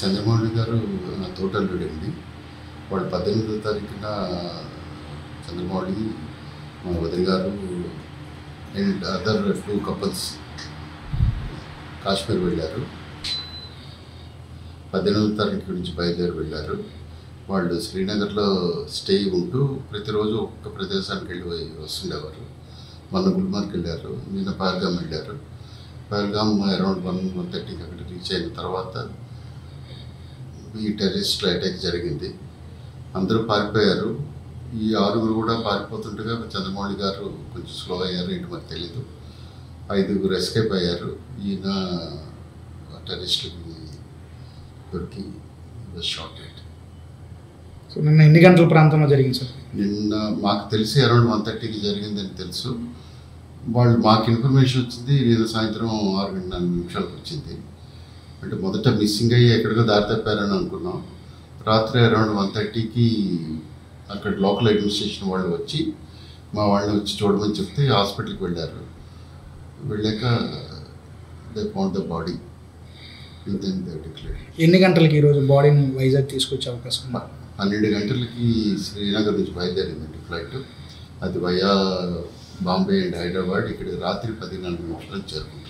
చంద్రమౌళి గారు నా తోటల్లుడండి. వాళ్ళు 18వ తారీఖున చంద్రమౌళి, మా వదిన గారు అండ్ అదర్ 2 కపుల్స్ కాశ్మీర్ వెళ్ళారు. 18వ తారీఖు నుంచి బయలుదేరి వెళ్ళారు. వాళ్ళు శ్రీనగర్లో స్టే ఉంటూ ప్రతిరోజు ఒక్కొక్క ప్రదేశానికి వెళ్ళి వస్తుండేవారు. మొన్న గుల్మార్గ్ వెళ్ళారు, నిన్న పహల్గామ్ వెళ్ళారు. పహల్గామ్ అరౌండ్ 1-1:30కి అక్కడ రీచ్ అయిన తర్వాత ఈ టెర్రరిస్ట్ అటాక్ జరిగింది. అందరూ పారిపోయారు. ఈ 6గురు కూడా పారిపోతుండగా చంద్రమౌళి గారు కొంచెం స్లో అయ్యారు, ఏంటి మరి తెలీదు. 5గురు ఎస్కేప్ అయ్యారు. ఈయన టెర్రరిస్టులకి దొరికి షార్ట్ అయ్యారు. సో నిన్న ఎన్ని గంటల ప్రాంతంలో జరిగింది సార్? నిన్న మాకు తెలిసి అరౌండ్ 1:30కి జరిగిందని తెలుసు. వాళ్ళు మాకు ఇన్ఫర్మేషన్ వచ్చింది నిన్న సాయంత్రం 6:04 వచ్చింది. అంటే మొదట మిస్సింగ్ అయ్యి ఎక్కడికో దారి తప్పారని అనుకున్నాం. రాత్రి అరౌండ్ 1:30కి అక్కడ లోకల్ అడ్మినిస్ట్రేషన్ వాళ్ళు వచ్చి మా వాళ్ళని వచ్చి చూడమని చెప్తే హాస్పిటల్కి వెళ్ళారు. వెళ్ళాక దే ఫౌండ్ ద బాడీ. ఎన్ని గంటలకి ఈరోజు బాడీని వైజాగ్ తీసుకొచ్చే అవకాశం ఉందా? 12 గంటలకి శ్రీనగర్ నుంచి బయలుదేరిందండి ఫ్లైట్. అది వయా బాంబే అండ్ హైదరాబాద్. ఇక్కడ రాత్రి 14 నిమిషాలకు చేరుకుంది.